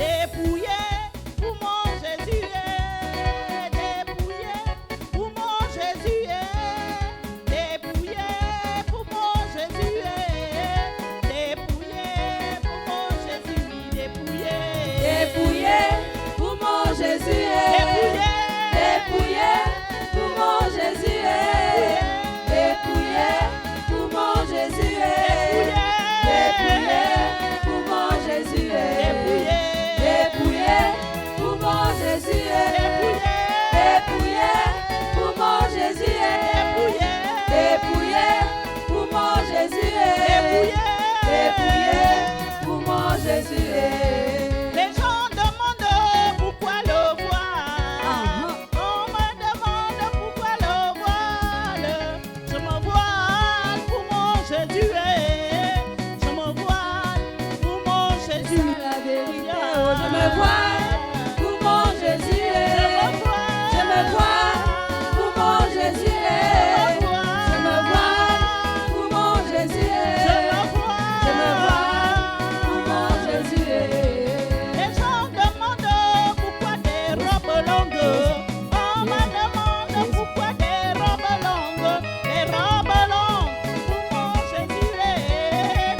dépouillé pour mon Jésus, dépouillé pour mon Jésus, dépouillé pour mon Jésus, dépouillé pour mon Jésus, dépouillé, Dépouillé pour mon Jésus, dépouillé pour mon Jésus, dépouillé pour mon Jésus, dépouillé pour mon Jésus, dépouillé pour mon Jésus, dépouillé pour mon Jésus, dépouillé pour mon Jésus, dépouillé pour mon Jésus. Les gens demandent pourquoi le voile. On me demande pourquoi le voile. Je me voile pour mon Jésus. Je me voile pour mon Jésus. La vérité, oh, je me vois pour mon Jésus. Je me vois pour mon Jésus. Je me vois pour mon Jésus. Je me vois pour mon Jésus. Les gens demandent pourquoi des robes longues. On me demande pourquoi des robes longues. Des robes longues pour mon Jésus.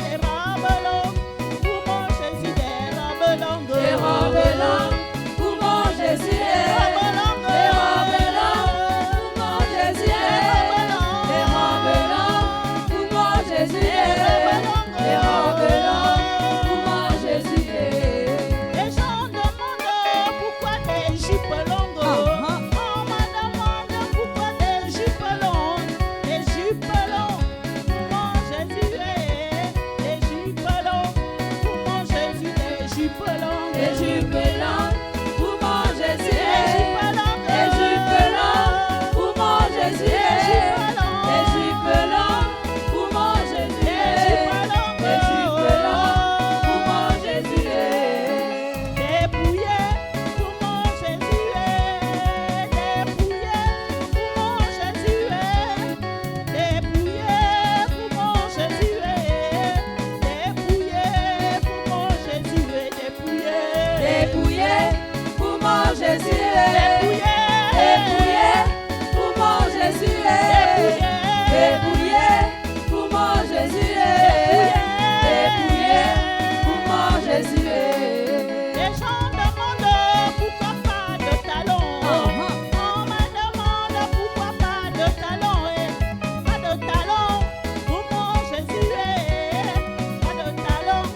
Des robes longues pour mon Jésus. Des robes longues. Des robes longues pour mon Jésus. Des robes longues pour mon Jésus. Des robes longues pour mon Jésus. Des robes longues pour mon Jésus. Les gens demandent pourquoi des jupes longues. On me demande pourquoi des jupes longues. Des jupes longues pour mon Jésus. Des jupes longues pour mon Jésus. Des jupes longues. Des jupes longues pour mon Jésus. Des jupes longues. Des jupes longues pour mon Jésus. Des jupes longues pour mon Jésus. Des jupes longues pour mon Jésus. Dépouillé pour mon Jésus, dépouillé pour mon Jésus, dépouillé pour mon Jésus, dépouillé pour mon Jésus, dépouillé, Dépouillé pour mon Jésus. dépouillé, Dépouillé pour mon Jésus. Dépouillé pour mon Jésus. Dépouillé pour mon Jésus. Les gens demandent pourquoi pas de talons. On me demande pourquoi pas de talons. Pas de talons pour mon Jésus. Pas de talons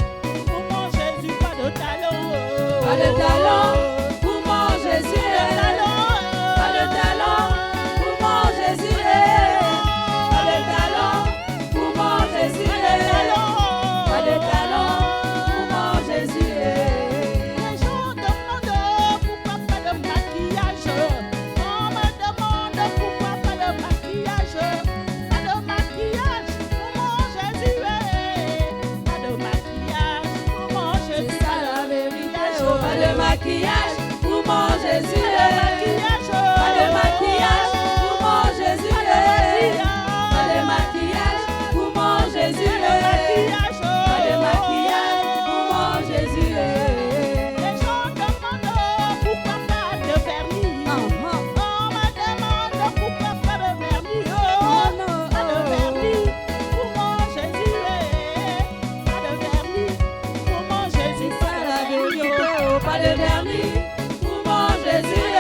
pour mon Jésus. Pas de talons. Pas de talons pour mon Jésus. Pas de talons pour mon Jésus. Pas de talons pour mon Jésus. Pas de talons pour mon Jésus. Les gens demandent pourquoi pas de maquillage. On me demande pourquoi pas de maquillage. Pas de maquillage pour mon Jésus. Pas de maquillage pour mon C'est Jésus. ça la vérité. Oh, pas de maquillage pour mon Jésus. Pas de maquillage. Pas de maquillage pour mon Jésus. Pas de maquillage pour mon Jésus. Pas de maquillage pour mon Jésus. Les gens demandent pourquoi pas de vernis. On me demande pourquoi pas de vernis. Pas de vernis pour mon Jésus. Pas de vernis pour mon Jésus. C'est ça la vérité. Oh, pas de vernis pour mon Jésus.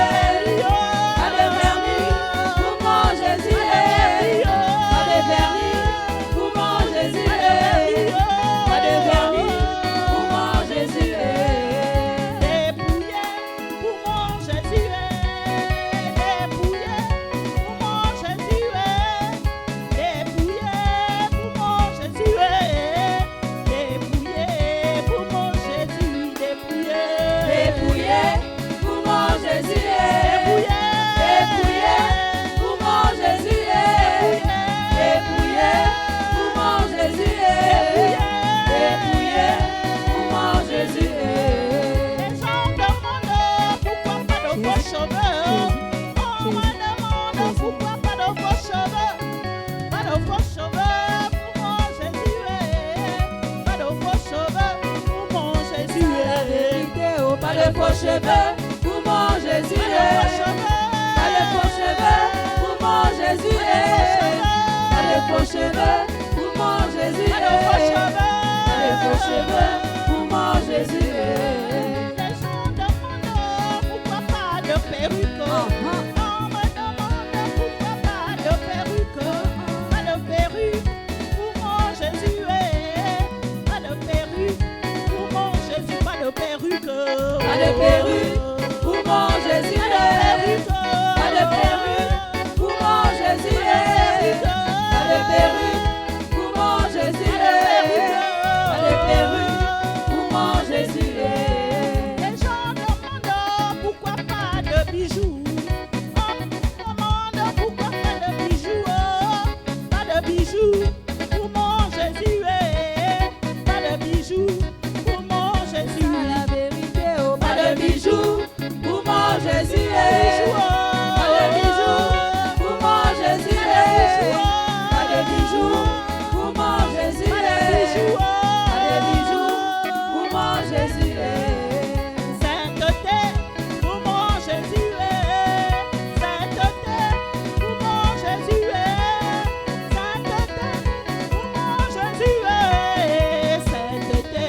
faux cheveux pour mon Jésus. Pas de faux cheveux pour mon Jésus. Pas de faux cheveux pour mon Jésus. Pas de faux cheveux pour mon Jésus. Les gens demandent pourquoi pas de perruque. On me demande pourquoi pas de perruque. Pas de perruque pour mon Jésus. Pas de perruque pour mon Jésus. Pas de perruque. Pas de perruque pour mon Jésus. Pas de perruque pour mon Jésus. Pas de perruque pour mon Jésus. Pas de perruque pour mon Jésus. Les gens demandent pourquoi pas de bijoux. On demande pourquoi pas de bijoux. Pas de bijoux pour mon Jésus. Pas de bijoux pour mon Jésus. La vérité, oh, pas de bijoux pour mon Jésus. Pas de bijoux pour mon Jésus. Pas de bijoux pour mon Jésus. Pas de bijoux pour mon Jésus. Sainteté pour mon Jésus. Sainteté pour mon Jésus. Sainteté pour mon Jésus. Sainteté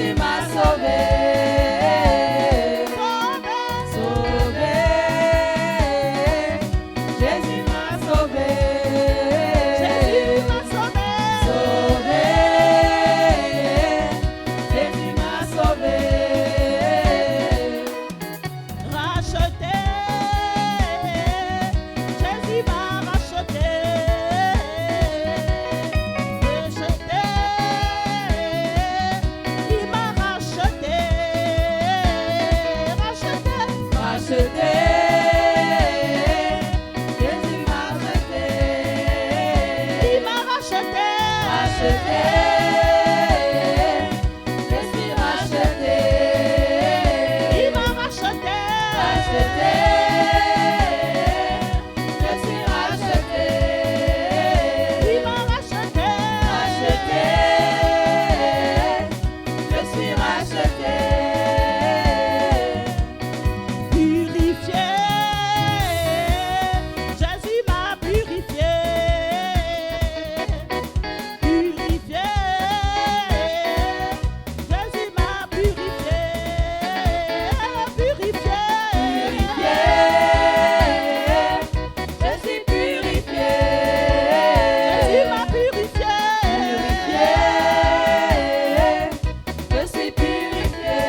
Jésus m'a sauvé. Sauvé. Jésus m'a sauvé. Jésus m'a sauvé. Sauvé. Jésus m'a sauvé. Racheté. Jésus m'a racheté. Rejeté. Il m'a racheté. Racheté. Racheté. Jésus m'a racheté. Il m'a racheté. Racheté. Je suis racheté. Il m'a racheté. Racheté. Je suis racheté. Il m'a racheté. Racheté. Je suis racheté. Purifié. Jésus m'a purifié. Purifié. Jésus m'a purifié. Purifié. Purifié. Je suis purifié. Jésus m'a purifié. Purifié. Je suis purifié.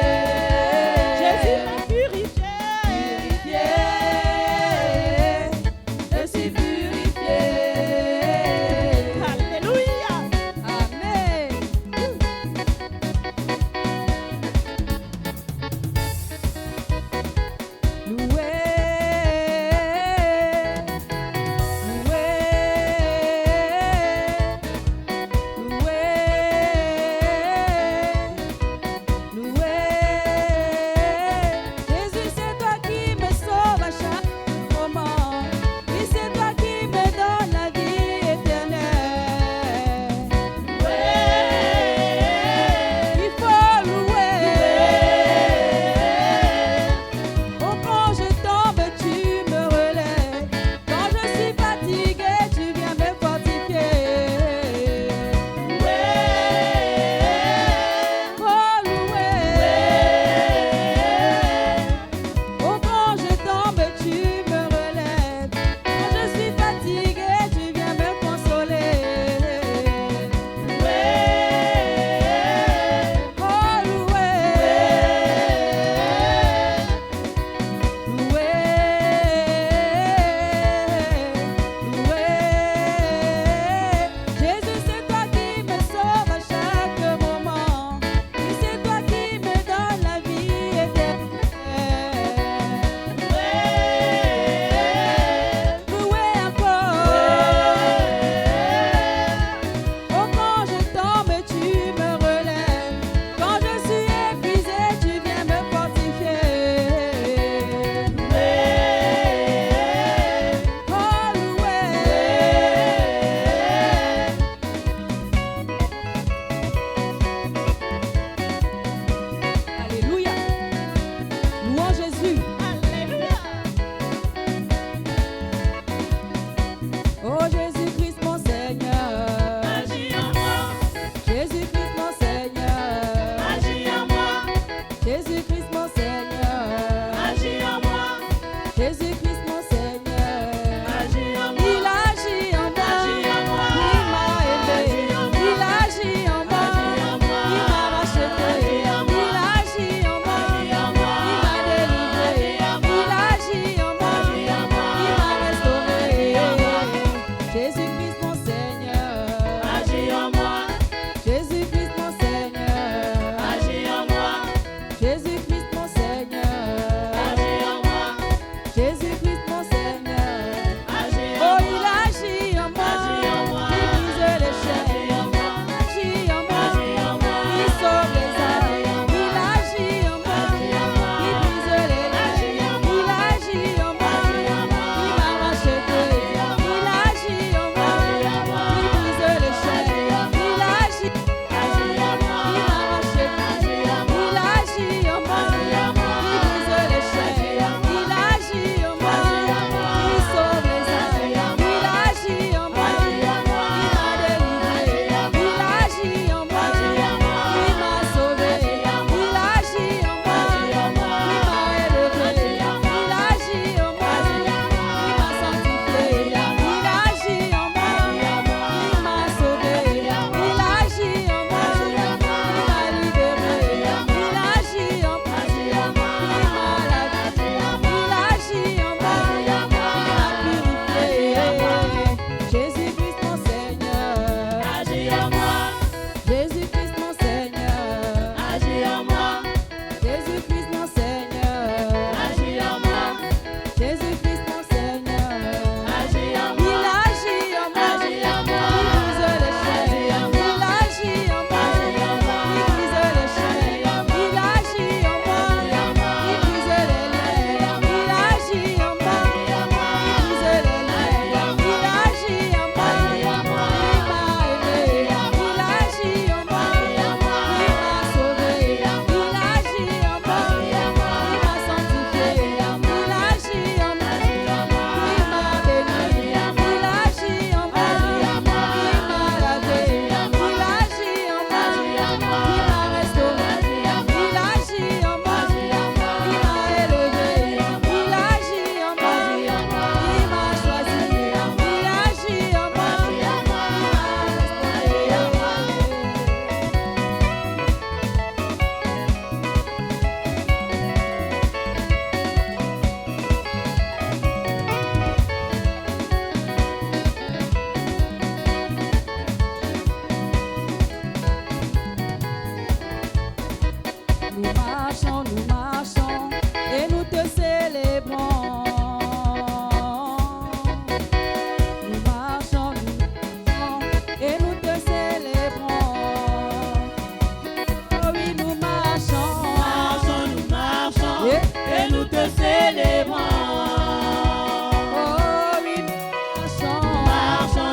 marchons et nous te célébrons. Nous marchons et nous te célébrons. Oh oui, nous marchons, nous marchons et nous te célébrons. Oh oui, nous marchons,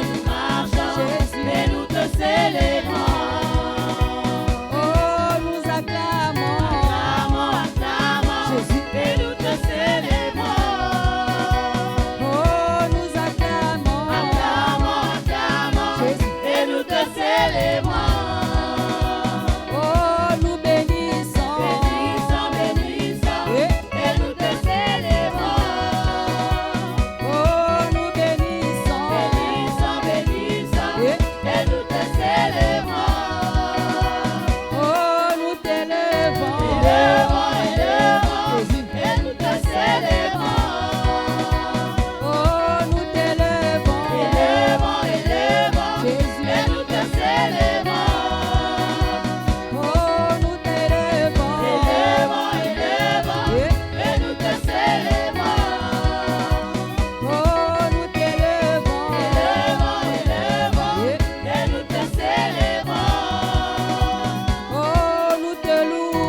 Jésus, et nous te célébrons. Oh, nous acclamons, Jésus, et nous te célébrons. Oh, nous acclamons, Jésus, et nous te célébrons. Oh, nous bénissons, et nous te célébrons. Oh, nous bénissons, et nous te célébrons. Oh, nous t'élevons, Jésus, et nous te célébrons. Oh, nous t'élevons, Jésus, Et nous te célébrons. Oh, nous t'élevons, Et nous te célébrons. Oh, nous t'élevons, Et nous te célébrons. Oh, nous te louons,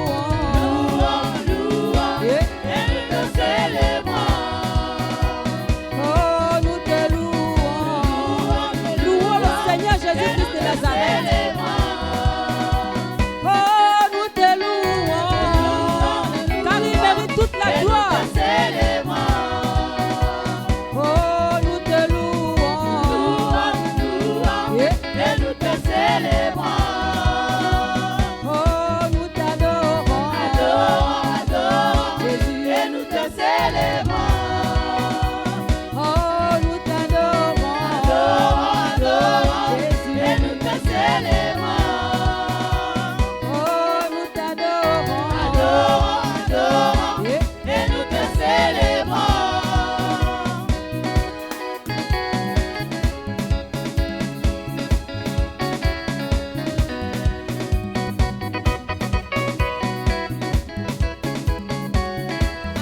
Et nous te célébrons. Oh, nous te louons. Louons le Seigneur Jésus-Christ de Nazareth. Oh, nous te louons, car il mérite toute la gloire. Oh, nous te louons. Et nous te célébrons. Oh, nous t'adorons. Jésus. Et nous te célébrons. Oh, nous t'adorons. Jésus. Et nous te célébrons. Oh, nous t'adorons. Et nous te célébrons.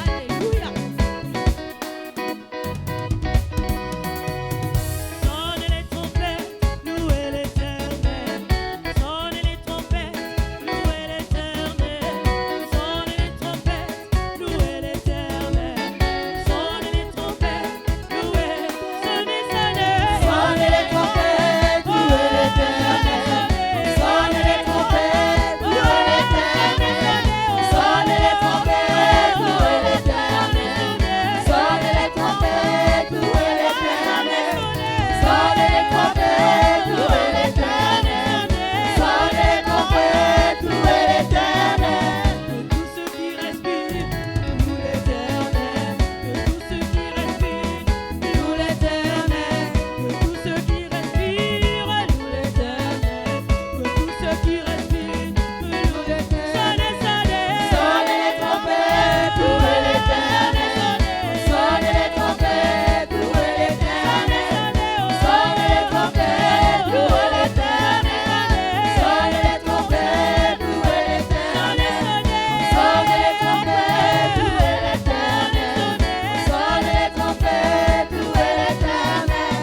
Alléluia. Sonnez les trompettes, louez l'Éternel. Sonnez les trompettes, louez l'Éternel. Sonnez les trompettes, louez l'Éternel. Sonnez les trompettes, louez. Sonnez, sonnez. Sonnez les trompettes, louez l'Éternel. Sonnez les trompettes, louez l'Éternel. Sonnez les trompettes, louez l'Éternel. Sonnez les trompettes, louez l'Éternel. Sonnez les trompettes, louez l'Éternel. Sonnez les trompettes, louez l'Éternel. Que tous ceux qui respirent, louent l'Éternel. Que tous ceux qui respirent, louent l'Éternel. Que tous ceux qui respirent, louent l'Éternel. Que tous ceux qui respirent, louent l'Éternel. Sonnez, sonnez. Sonnez les trompettes, louez l'Éternel. Sonnez les trompettes, louez l'Éternel. Sonnez les trompettes, louez l'Éternel. Sonnez les trompettes, louez l'Éternel. Sonnez les trompettes, louez l'Éternel. Sonnez les trompettes, louez l'Éternel.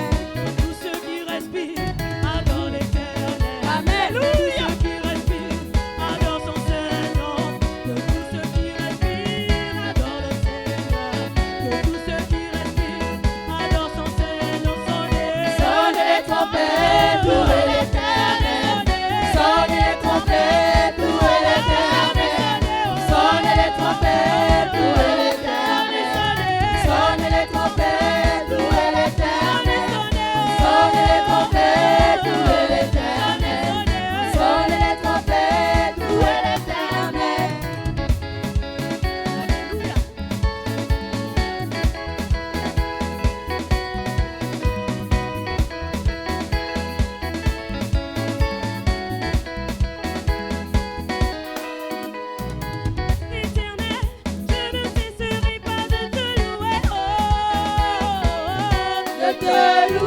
Tous ceux qui respirent, adorent l'Éternel. Amen. Tous ceux qui respirent, adorent son Saint-Nom. Que tous ceux qui respirent, adorent le Seigneur. Que tous ceux qui respirent, adorent son Saint-Nom. Sonnez les trompettes, louez l'Éternel. Sonnez les trompettes, louez l'Éternel. Sonnez les trompettes, louez l'Éternel. Sonnez les trompettes, louez l'Éternel. Sonnez les trompettes, louez l'Éternel. Sonnez les trompettes, louez l'Éternel. Éternel, je ne cesserai pas de te louer. De te